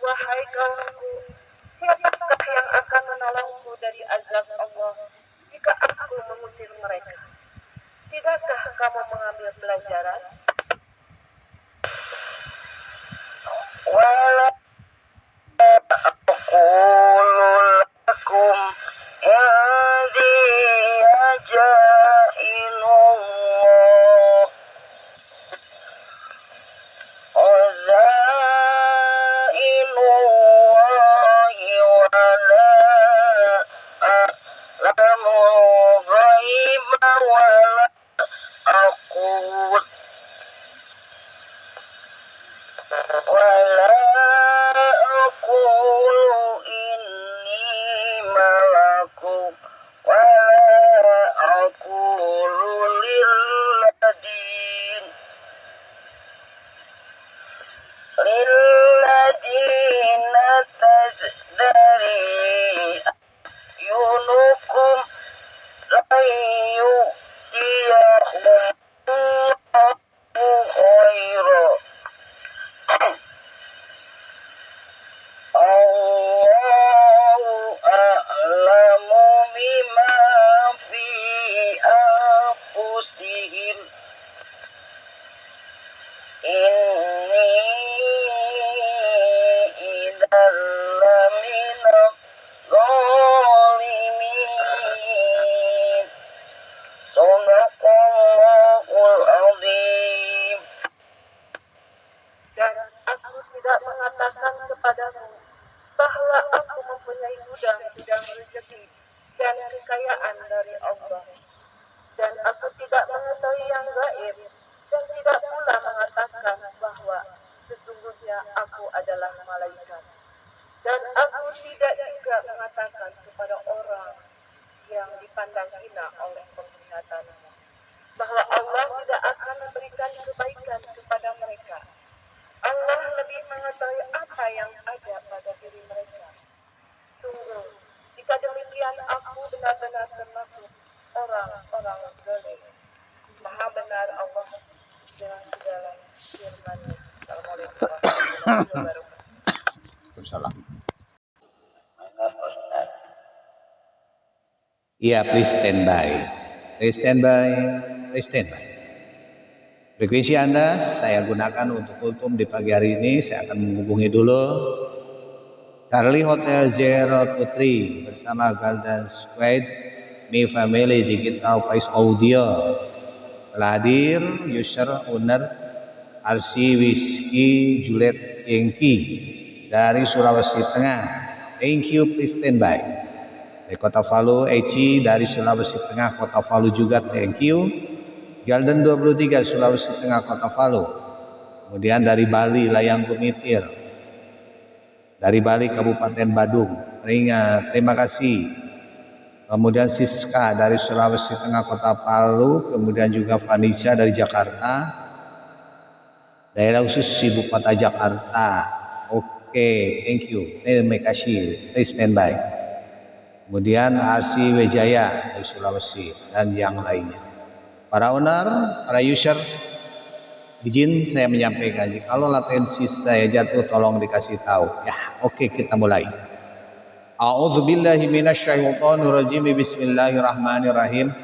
wahai kaumku, siapakah yang akan menolongku dari azab Allah jika aku mengusir mereka? Tidakkah kamu mengambil pelajaran? Wala aqulu lakum indi ajailullah Azailullahi wala a'lamu ghaiba wala aqul wala aqulu inni malakum wala aqulu lilladina tazdari yunukum lan yu'tiyahum khaira Allahu a'lamu bima fi anfusihim inni idzal lamina zalimin. Sadaqallahul azim. Dan aku tidak mengatakan kepadamu bahwa aku mempunyai gudang-gudang rezeki dan kekayaan dari Allah. Dan aku tidak mengetahui yang gaib dan tidak pula mengatakan bahwa sesungguhnya aku adalah malaikat. Dan aku tidak juga mengatakan kepada orang yang dipandang hina oleh penglihatannya bahwa Allah tidak akan memberikan kebaikan kepada mereka. Allah lebih mengetahui apa yang ada pada diri mereka. Sungguh, jika demikian aku benar-benar termasuk orang-orang zalim. Maha benar Allah dengan segala firman-Nya. Assalamualaikum warahmatullahi wabarakatuh. Salam. Iya, please stand by. Please stand by. Please stand by. Frekuensi Anda saya gunakan untuk kultum di pagi hari ini. Saya akan menghubungi dulu Charlie Hotel 023 bersama Golden Squad Mi Family Digital Voice Audio. Telah hadir user owner RC Whiskey Juliet Yankee dari Sulawesi Tengah. Thank you, please stand by. Dari Kota Palu, Eci dari Sulawesi Tengah, Kota Palu juga, thank you. Golden 23 Sulawesi Tengah, Kota Palu. Kemudian dari Bali, Layang Gumitir. Dari Bali, Kabupaten Badung. Terima kasih. Kemudian Siska dari Sulawesi Tengah, Kota Palu. Kemudian juga Vanessa dari Jakarta. Daerah khusus Ibu Kota Jakarta. Oke, thank you. Terima kasih. Please stand by. Kemudian RC Wijaya dari Sulawesi dan yang lainnya. Para owner, para user, izin saya menyampaikan, kalau latensi saya jatuh tolong dikasih tahu. Ya, oke, kita mulai. A'udzubillahi minasyaitonirrajim. Bismillahirrahmanirrahim.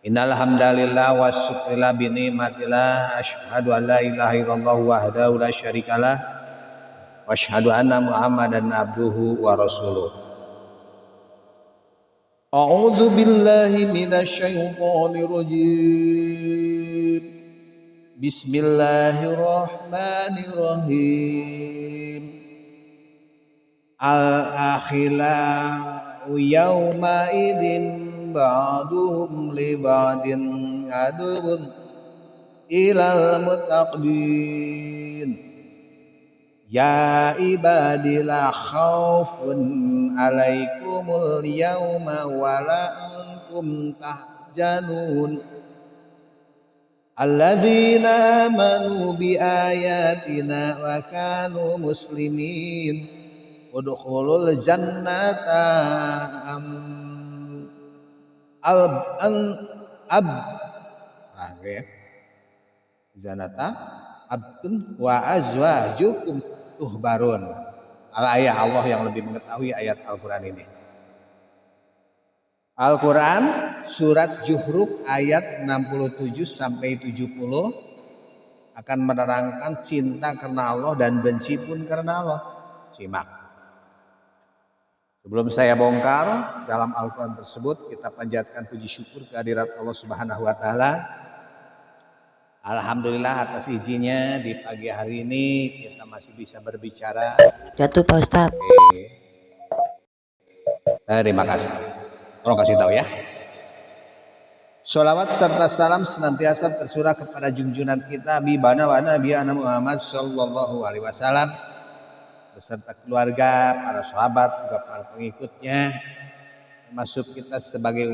Innal hamdalillah wa syukrila bi ni'matillah asyhadu an la ilaha illallah wahdahu la syarikalah wa asyhadu anna Muhammadan abduhu wa rasuluh. A'udzu billahi minasyaitonir rajim. Bismillahirrahmanirrahim. Al-akhillau yawma idzin ba'duhum li ba'din aduwwun ilal muttaqin. Ya ibadi la khaufun alaikumul yawma wa la antum tahzanun. Alladzina amanu bi ayatina wa kanu muslimin. Udkhulul jannata zanata abdun wa azwajukum tuhbarun. Al-ayah, Allah yang lebih mengetahui ayat Al-Quran ini. Al-Quran surat Zuhruf ayat 67 sampai 70 akan menerangkan cinta karena Allah dan benci pun karena Allah. Simak. Sebelum saya bongkar dalam Al-Quran tersebut, kita panjatkan puji syukur kehadirat Allah Subhanahu wa Ta'ala. Alhamdulillah atas izinnya di pagi hari ini kita masih bisa berbicara. Jatuh Pak Ustadz. Oke. Terima kasih. Tolong kasih tahu ya. Sholawat serta salam senantiasa tersurah kepada junjungan kita Habibana wa Nabiyana Muhammad sallallahu alaihi wasallam beserta keluarga, para sahabat, juga para pengikutnya, termasuk kita sebagai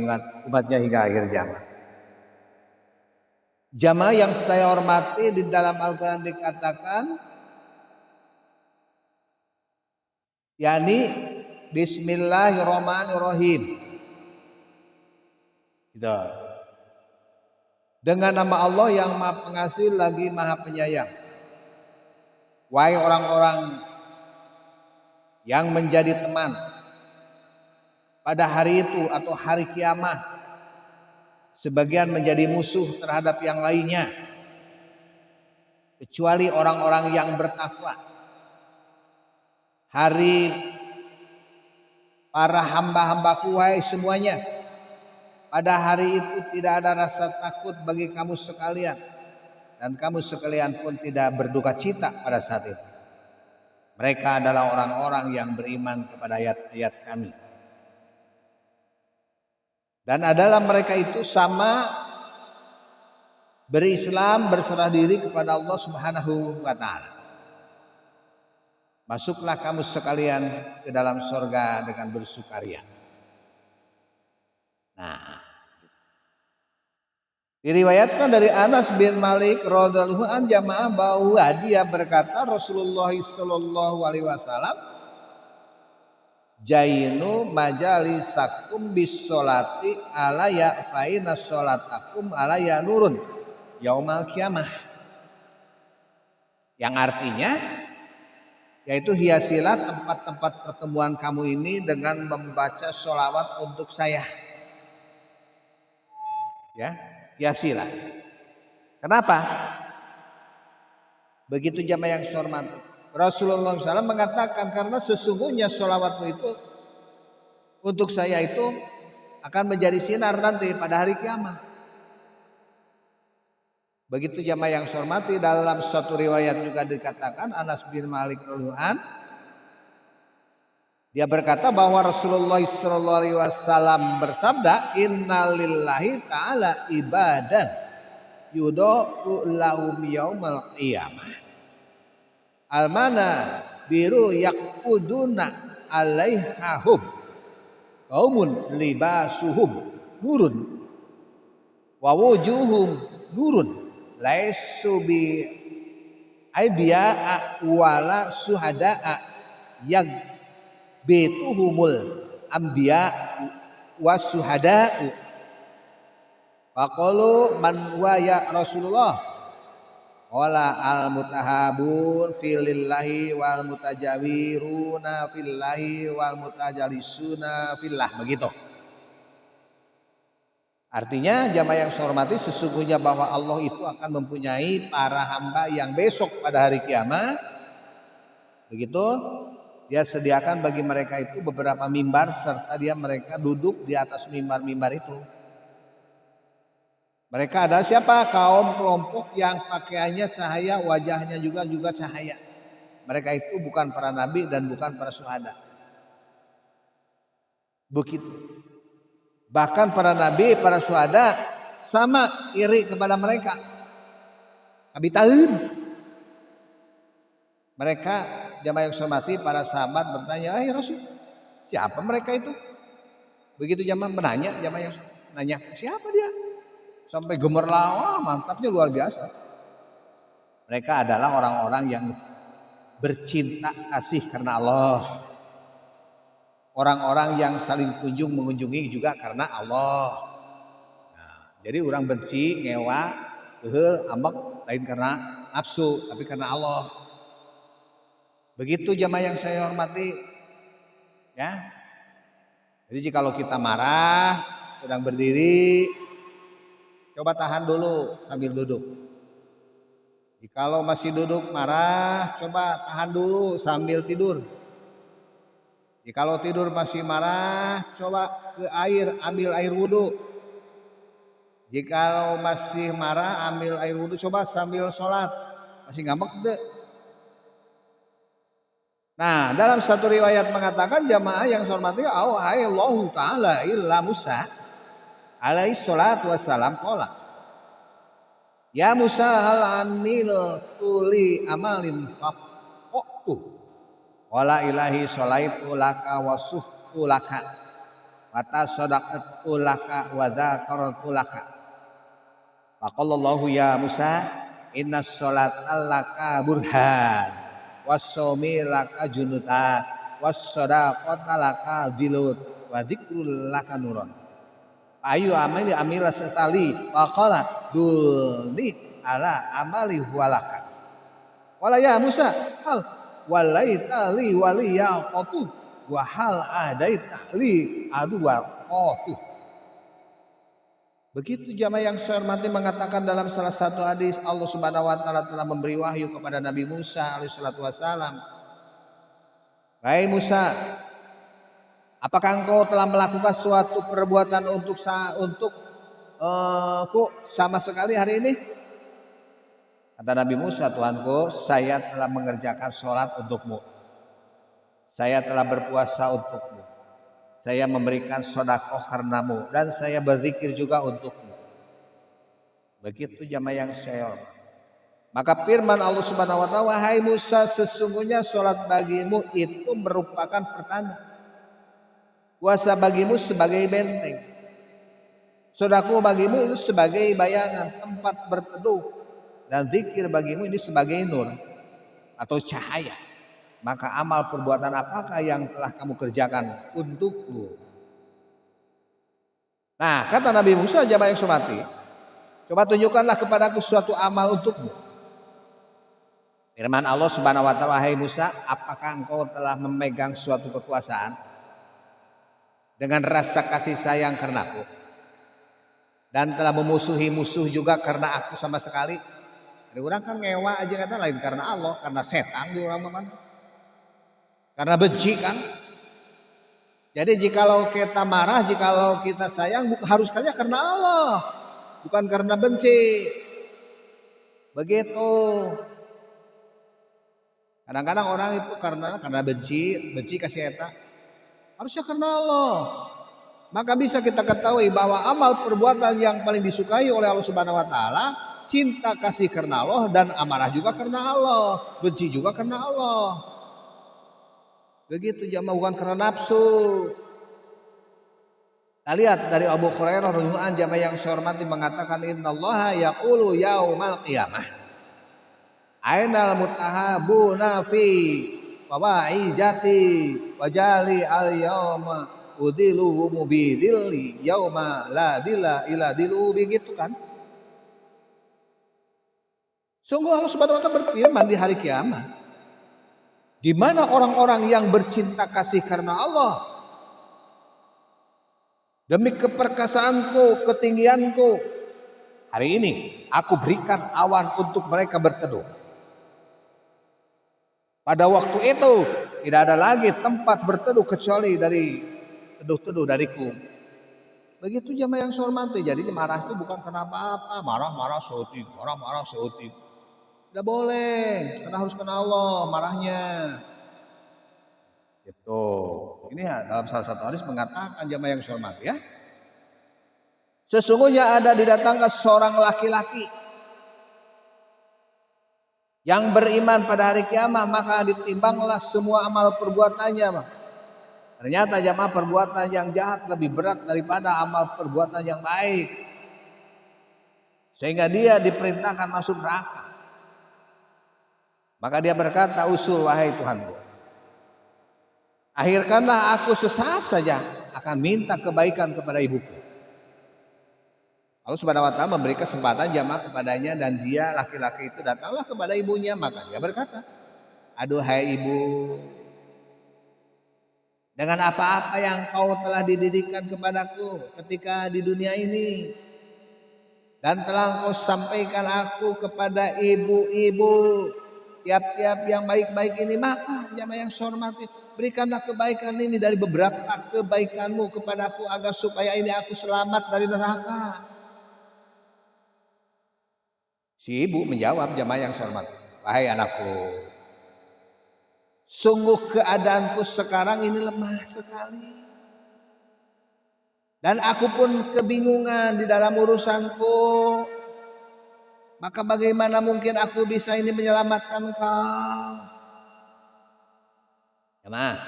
umatnya hingga akhir zaman. Jamaah yang saya hormati, di dalam Al-Quran dikatakan yakni Bismillahirrahmanirrahim. Gitu. Dengan nama Allah yang Maha Pengasih lagi Maha Penyayang. Wahai orang-orang yang menjadi teman pada hari itu atau hari kiamat, sebagian menjadi musuh terhadap yang lainnya, kecuali orang-orang yang bertakwa. Hari para hamba-hambaku, wahai semuanya, pada hari itu tidak ada rasa takut bagi kamu sekalian, dan kamu sekalian pun tidak berduka cita pada saat itu. Mereka adalah orang-orang yang beriman kepada ayat-ayat kami. Dan adalah mereka itu sama berislam, berserah diri kepada Allah Subhanahu wa Ta'ala. Masuklah kamu sekalian ke dalam surga dengan bersukaria. Nah, diriwayatkan dari Anas bin Malik radhiyallahu anhu jamaah bahwa dia berkata, Rasulullah sallallahu alaihi wasallam, jainu majalisakum bis sholati alaya faina sholatakum alaya nurun yaumal kiamah. Yang artinya yaitu hiasilah tempat-tempat pertemuan kamu ini dengan membaca sholawat untuk saya. Ya, hiasilah. Kenapa? Begitu jamaah yang saya hormati. Rasulullah SAW mengatakan karena sesungguhnya sholawatmu itu untuk saya itu akan menjadi sinar nanti pada hari kiamat. Begitu jamaah yang saya hormati, dalam suatu riwayat juga dikatakan Anas bin Malik radhiyallahu anhu dia berkata bahwa Rasulullah SAW bersabda, Innalillahi ta'ala ibadan yudha'u lahum yaumal qiyamah almana biru yakuduna alaihahum qaumun libasuhum nurun wa wujuhum nurun laisu bi aibiya wala suhada'a yang betuhumul anbiya wasuhada'u. Faqalu man wa ya Rasulullah qala al mutahabun filillahi wal mutajawiruna fillahi wal mutajalisuna fillah. Begitu. Artinya jamaah yang saya hormati, sesungguhnya bahwa Allah itu akan mempunyai para hamba yang besok pada hari kiamat. Begitu. Dia sediakan bagi mereka itu beberapa mimbar serta mereka duduk di atas mimbar-mimbar itu. Mereka adalah siapa? Kaum kelompok yang pakaiannya cahaya, wajahnya juga cahaya. Mereka itu bukan para nabi dan bukan para syuhada. Begitu. Bahkan para nabi, para syuhada sama iri kepada mereka. Kabitain. Mereka jamaah yang saya hormati, para sahabat bertanya, Rasul, siapa mereka itu? Begitu jamaah menanya, jamaah yang nanya, siapa dia? Sampai gemerlap, mantapnya luar biasa. Mereka adalah orang-orang yang bercinta kasih karena Allah. Orang-orang yang saling mengunjungi juga karena Allah. Nah, jadi orang benci, ngewa, ambek lain karena nafsu, tapi karena Allah. Begitu jamaah yang saya hormati, ya. Jadi jikalau kita marah, sedang berdiri, coba tahan dulu sambil duduk. Jikalau masih duduk marah, coba tahan dulu sambil tidur. Jikalau tidur masih marah, coba ke air, ambil air wudhu. Jikalau masih marah, ambil air wudhu, coba sambil sholat. Masih ngambek deh. Nah, dalam satu riwayat mengatakan jamaah yang saya hormati, Allah Ta'ala illa Musa alaihi salatu wassalam qala. Ya Musa hal amil tuli amalin faqtu. Wala ilahi sholaitu laka wa suhtu laka. Wa tasadaqtu laka wa dzakartu laka. Faqallallahu ya Musa innas sholata laka burhan. Was-shaumi laka junuta was-shadaqata laka dilut wa dzikrul laka nuron ayu amila setali faqala dulni ala amali huwalaka wala ya Musa hal walaita li waliya qatu wa hal adaita li adwa qatu. Begitu jamaah yang saya hormati mengatakan dalam salah satu hadis Allah Subhanahu wa taala telah memberi wahyu kepada Nabi Musa alaihi salatu wasalam. Hai Musa, apakah engkau telah melakukan suatu perbuatan untuk sama sekali hari ini? Kata Nabi Musa, Tuhanku, saya telah mengerjakan sholat untukmu. Saya telah berpuasa untukmu. Saya memberikan sedekah karenamu dan saya berzikir juga untukmu. Begitu jamaah yang saya hormati. Maka firman Allah Subhanahu wa taala, wahai Musa, sesungguhnya sholat bagimu itu merupakan pertanda. Puasa bagimu sebagai benteng. Sedekah bagimu itu sebagai bayangan, tempat berteduh. Dan zikir bagimu ini sebagai nur atau cahaya. Maka amal perbuatan apakah yang telah kamu kerjakan untukku? Nah, kata Nabi Musa, jamaah yang saya hormati, coba tunjukkanlah kepadaku suatu amal untukmu. Firman Allah Subhanahu wa taala, wahai Musa, apakah engkau telah memegang suatu kekuasaan dengan rasa kasih sayang karenaku dan telah memusuhi musuh juga karena aku sama sekali? Ada orang kan ngewa aja kata lain karena Allah, karena setan di orang mana? Karena benci kan. Jadi jikalau kita marah, jikalau kita sayang, harus saja karena Allah, bukan karena benci. Begitu. Kadang-kadang orang itu karena benci kasih eta. Harusnya karena Allah. Maka bisa kita ketahui bahwa amal perbuatan yang paling disukai oleh Allah Subhanahu wa taala, cinta kasih karena Allah dan amarah juga karena Allah, benci juga karena Allah. Begitu jamaah, bukan karena nafsu. Kita lihat dari Abu Hurairah radhiyallahu anhu, jamaah yang saya hormati mengatakan innallaha yaqulu yaumal qiyamah ainal mutahabuna fi fawaijati wajali al yauma udiluhum bidilli yauma la dilla ila dilu, begitu kan. Sungguh Allah Subhanahu wa taala berfirman di hari kiamat, di mana orang-orang yang bercinta kasih karena Allah, demi keperkasaanku, ketinggianku, hari ini aku berikan awan untuk mereka berteduh. Pada waktu itu tidak ada lagi tempat berteduh kecuali dari teduh-teduh dariku. Begitu jamaah yang saya hormati. Jadi marah itu bukan karena apa-apa, marah-marah seutik, marah-marah seutik. Tidak boleh, karena harus kena Allah marahnya. Gitu. Ini ya, dalam salah satu hadis mengatakan jamaah yang saya hormati ya. Sesungguhnya ada didatangkan seorang laki-laki yang beriman pada hari kiamat, maka ditimbanglah semua amal perbuatannya. Ternyata jamaah perbuatan yang jahat lebih berat daripada amal perbuatan yang baik. Sehingga dia diperintahkan masuk neraka. Maka dia berkata, usul wahai Tuhanku, akhirkanlah aku sesaat saja akan minta kebaikan kepada ibuku. Allah Subhanahu wa taala memberi kesempatan jamaah kepadanya dan dia laki-laki itu datanglah kepada ibunya. Maka dia berkata, Aduhai ibu, dengan apa-apa yang kau telah dididikkan kepadaku ketika di dunia ini, dan telah kau sampaikan aku kepada ibu-ibu tiap-tiap yang baik-baik ini, maka jamaah yang saya hormati, berikanlah kebaikan ini dari beberapa kebaikanmu kepadaku agar supaya ini aku selamat dari neraka. Si ibu menjawab, jamaah yang saya hormati, wahai anakku, sungguh keadaanku sekarang ini lemah sekali. Dan aku pun kebingungan di dalam urusanku. Maka bagaimana mungkin aku bisa ini menyelamatkan kau? Jemaah,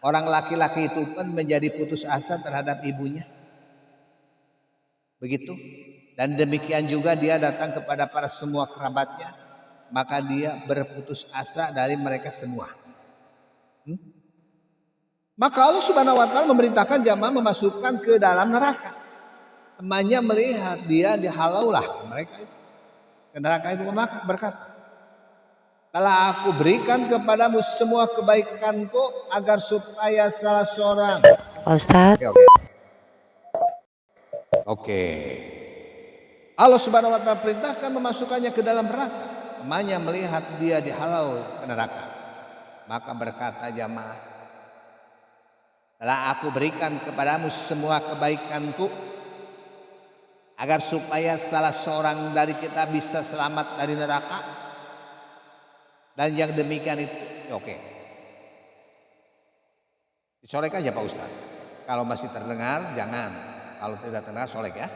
orang laki-laki itu pun menjadi putus asa terhadap ibunya. Begitu. Dan demikian juga dia datang kepada para semua kerabatnya. Maka dia berputus asa dari mereka semua. Maka Allah Subhanahu wa Ta'ala memerintahkan jamaah memasukkan ke dalam neraka. Temannya melihat dia dihalaulah mereka itu. Ke neraka itu maka berkata, telah aku berikan kepadamu semua kebaikanku agar supaya salah seorang. Ustaz. Oke. Allah Subhanahu wa Ta'ala perintahkan memasukkannya ke dalam neraka. Temannya melihat dia dihalau ke neraka. Maka berkata jamaah, telah aku berikan kepadamu semua kebaikanku agar supaya salah seorang dari kita bisa selamat dari neraka. Dan yang demikian itu oke. Disolek aja Pak Ustaz. Kalau masih terdengar jangan. Kalau tidak terdengar solek ya.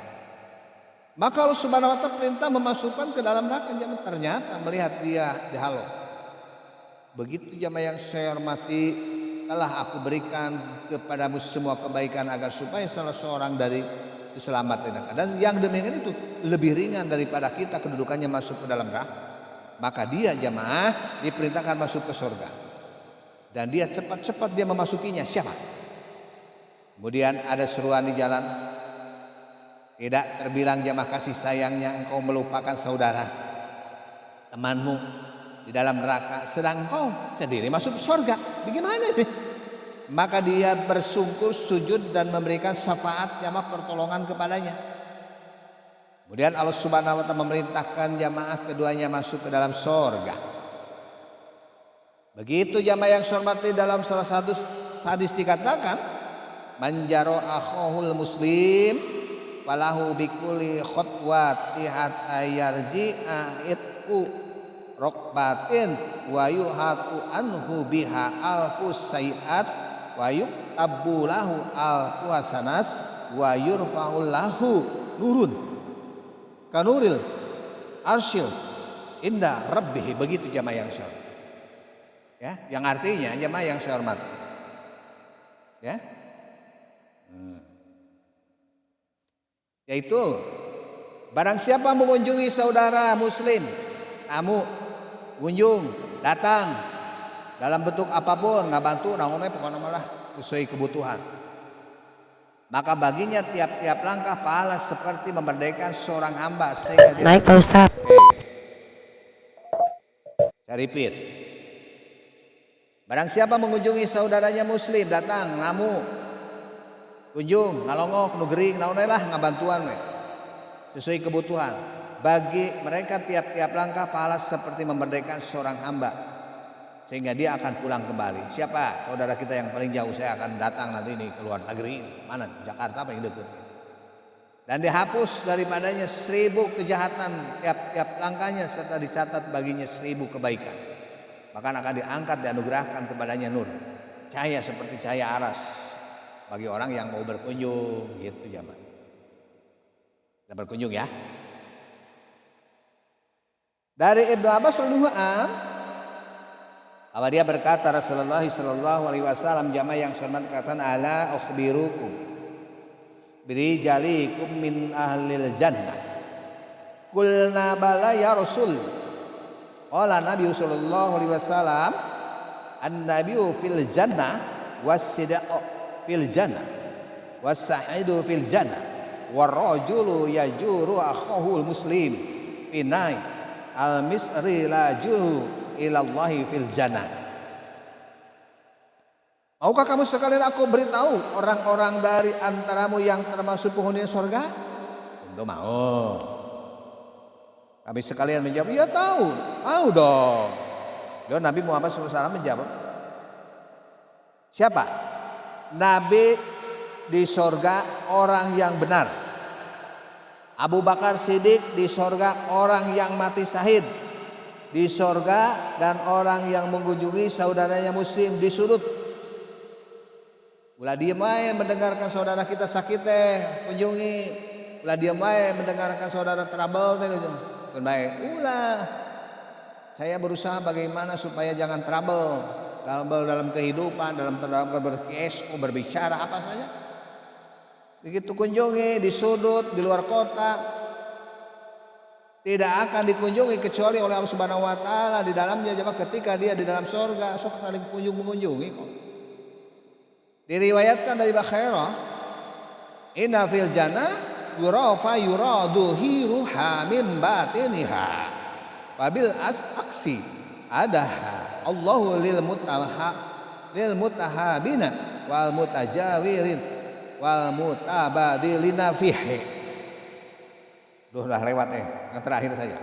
Maka Allah Subhanahu wa Ta'ala perintah memasukkan ke dalam neraka. Ternyata melihat dia dihalau. Begitu jamaah yang saya hormati, telah aku berikan kepadamu semua kebaikan agar supaya salah seorang dari keselamatan. Dan yang demikian itu lebih ringan daripada kita kedudukannya masuk ke dalam neraka. Maka dia jamaah diperintahkan masuk ke surga. Dan dia cepat-cepat dia memasukinya. Siapa? Kemudian ada seruan di jalan. Tidak terbilang jamaah kasih sayangnya engkau melupakan saudara temanmu di dalam neraka, sedang kau sendiri masuk surga. Bagaimana nih? Maka dia bersungkur sujud dan memberikan syafaat jamaah pertolongan kepadanya. Kemudian Allah Subhanahu wa Ta'ala memerintahkan jamaah keduanya masuk ke dalam surga. Begitu jamaah yang hormati, dalam salah satu hadis dikatakan, manjaro akhahul muslim walahu bikuli khutwat hatta yarji'a itku rokbatin wa yuhatu anhu biha alfus sayiat wa yuktabu lahu alfu hasanas wa yurfa'u lahu nurun kanuril arsyil inda rabbih. Begitu jamaah yang saya hormati. Ya, yang artinya jamaah yang saya hormati. Ya. Yaitu barang siapa mengunjungi saudara muslim, tamu, kunjung, datang dalam bentuk apapun, nggak bantu, nangone pokoknya malah sesuai kebutuhan. Maka baginya tiap-tiap langkah pahala seperti memerdekakan seorang hamba sehingga dia Naik Pak Ustaz. Saya repeat. Barang siapa mengunjungi saudaranya muslim, datang, namu, kunjung, ngalongok, nugering, naonai lah ngabantuan sesuai kebutuhan. Bagi mereka tiap-tiap langkah pahala seperti memerdekakan seorang hamba sehingga dia akan pulang kembali. Siapa saudara kita yang paling jauh? Saya akan datang nanti ini ke luar negeri ini. Mana? Jakarta paling dekat. Dan dihapus daripadanya 1000 kejahatan tiap-tiap langkahnya serta dicatat baginya 1000 kebaikan. Bahkan akan diangkat, dianugerahkan kepadanya nur, cahaya seperti cahaya aras bagi orang yang mau berkunjung, gitu jamaah. Kita berkunjung ya. Dari Ibnu Abbas radhiyallahu anhu, bahwa dia berkata Rasulullah sallallahu alaihi wasallam, jamaah yang hormat, katakan ala ukhbirukum birijalikum min ahlil jannah. Qulna bala ya Rasul. Qala Nabi sallallahu alaihi wasallam, an-nabiyyu fil jannah was-sidqu fil jannah was-sa'idu fil jannah war-rajulu yajuru akhahul muslim finai al-misri la juhu ilallahi fil jannah. Maukah kamu sekalian aku beritahu orang-orang dari antaramu yang termasuk penghuni surga? Tentu mau. Kami sekalian menjawab, iya tahu dong. Lalu Nabi Muhammad SAW menjawab, siapa? Nabi di surga orang yang benar. Abu Bakar Siddiq di surga orang yang mati syahid di surga, dan orang yang mengunjungi saudaranya muslim di sudut. Ulah diem aja mendengarkan saudara kita sakit teh kunjungi. Ulah diem aja mendengarkan saudara trouble teh kan baik. Ulah saya berusaha bagaimana supaya jangan trouble dalam kehidupan, dalam berkesko, berbicara apa saja. Begitu kunjungi di sudut, di luar kota, tidak akan dikunjungi kecuali oleh Allah Subhanahu wa taala di dalamnya. Jemaah, ketika dia di dalam surga, sok saling mengunjungi kok. Diriwayatkan dari Bakhairah, inna fil jannah yurafa yuradu hiruha min batiniha wabil aksi adaha Allahu lil mutahabina wal mutajawirin wal mutabadilina fihi. Udah lewat yang terakhir saja.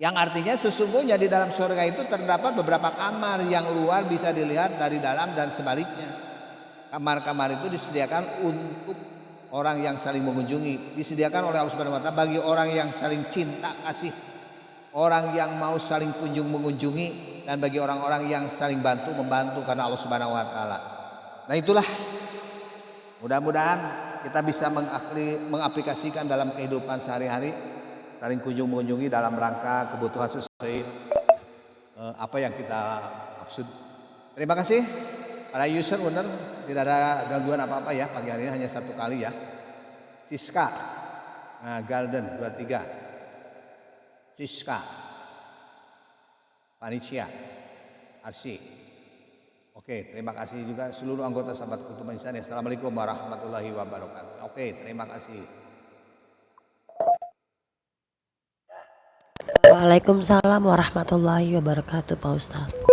Yang artinya sesungguhnya di dalam surga itu terdapat beberapa kamar yang luar bisa dilihat dari dalam dan sebaliknya. Kamar-kamar itu disediakan untuk orang yang saling mengunjungi, disediakan oleh Allah Subhanahu wa taala bagi orang yang saling cinta kasih, orang yang mau saling kunjung mengunjungi, dan bagi orang-orang yang saling bantu membantu karena Allah Subhanahu wa taala. Nah, itulah mudah-mudahan kita bisa mengaplikasikan dalam kehidupan sehari-hari, saling kunjung mengunjungi dalam rangka kebutuhan sesuai apa yang kita maksud. Terima kasih para user owner, tidak ada gangguan apa-apa ya pagi hari ini, hanya satu kali ya. Siska Galden 23, Siska Panitia Arsi. Oke, terima kasih juga seluruh anggota sahabat Kultum Insan. Assalamualaikum warahmatullahi wabarakatuh. Oke, terima kasih. Waalaikumsalam warahmatullahi wabarakatuh, Pak Ustadz.